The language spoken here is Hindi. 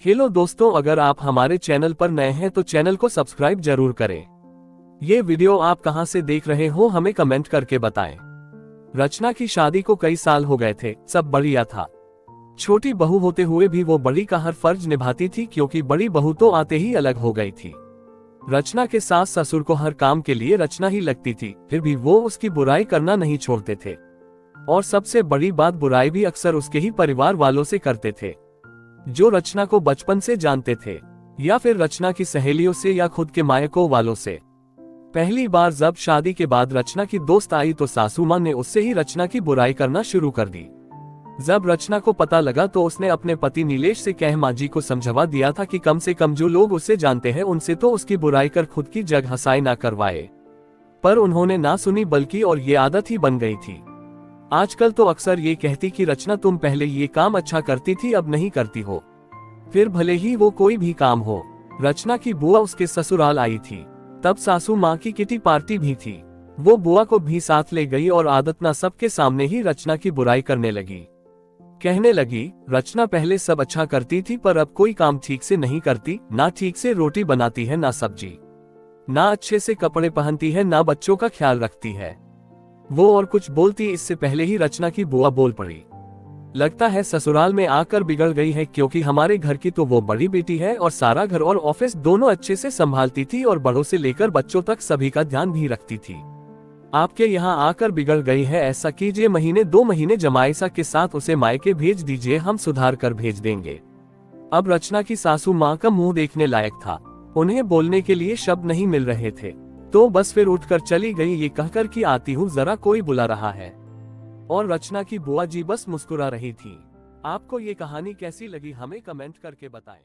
हेलो दोस्तों, अगर आप हमारे चैनल पर नए हैं तो चैनल को सब्सक्राइब जरूर करें। ये वीडियो आप कहां से देख रहे हो हमें कमेंट करके बताएं। रचना की शादी को कई साल हो गए थे, सब बढ़िया था। छोटी बहू होते हुए भी वो बड़ी का हर फर्ज निभाती थी, क्योंकि बड़ी बहू तो आते ही अलग हो गई थी। रचना के सास ससुर को हर काम के लिए रचना ही लगती थी, फिर भी वो उसकी बुराई करना नहीं छोड़ते थे। और सबसे बड़ी बात, बुराई भी अक्सर उसके ही परिवार वालों से करते थे, जो रचना को बचपन से जानते थे, या फिर रचना की सहेलियों से या खुद के मायकों वालों से। पहली बार जब शादी के बाद रचना की दोस्त आई तो सासू मां ने उससे ही रचना की बुराई करना शुरू कर दी। जब रचना को पता लगा तो उसने अपने पति नीलेश से कह मां जी को समझवा दिया था कि कम से कम जो लोग उसे जानते हैं उनसे तो उसकी बुराई कर खुद की जग हंसाई ना करवाए। पर उन्होंने ना सुनी, बल्कि और ये आदत ही बन गई थी। आजकल तो अक्सर ये कहती कि रचना तुम पहले ये काम अच्छा करती थी, अब नहीं करती हो, फिर भले ही वो कोई भी काम हो। रचना की बुआ उसके ससुराल आई थी, तब सासू माँ की किटी पार्टी भी थी। वो बुआ को भी साथ ले गई और आदत ना सबके सामने ही रचना की बुराई करने लगी। कहने लगी, रचना पहले सब अच्छा करती थी, पर अब कोई काम ठीक से नहीं करती, ना ठीक से रोटी बनाती है, ना सब्जी, ना अच्छे से कपड़े पहनती है, ना बच्चों का ख्याल रखती है। वो और कुछ बोलती इससे पहले ही रचना की बुआ बोल पड़ी, लगता है ससुराल में आकर बिगड़ गई है, क्योंकि हमारे घर की तो वो बड़ी बेटी है और सारा घर और ऑफिस दोनों अच्छे से संभालती थी और बड़ों से लेकर बच्चों तक सभी का ध्यान भी रखती थी। आपके यहाँ आकर बिगड़ गई है। ऐसा कीजिए, महीने 2 महीने जमाईसा के साथ उसे मायके भेज दीजिए, हम सुधार कर भेज देंगे। अब रचना की सासू माँ का मुंह देखने लायक था, उन्हें बोलने के लिए शब्द नहीं मिल रहे थे, तो बस फिर उठकर चली गई, ये कहकर कि आती हूँ, जरा कोई बुला रहा है। और रचना की बुआ जी बस मुस्कुरा रही थी। आपको ये कहानी कैसी लगी हमें कमेंट करके बताएं।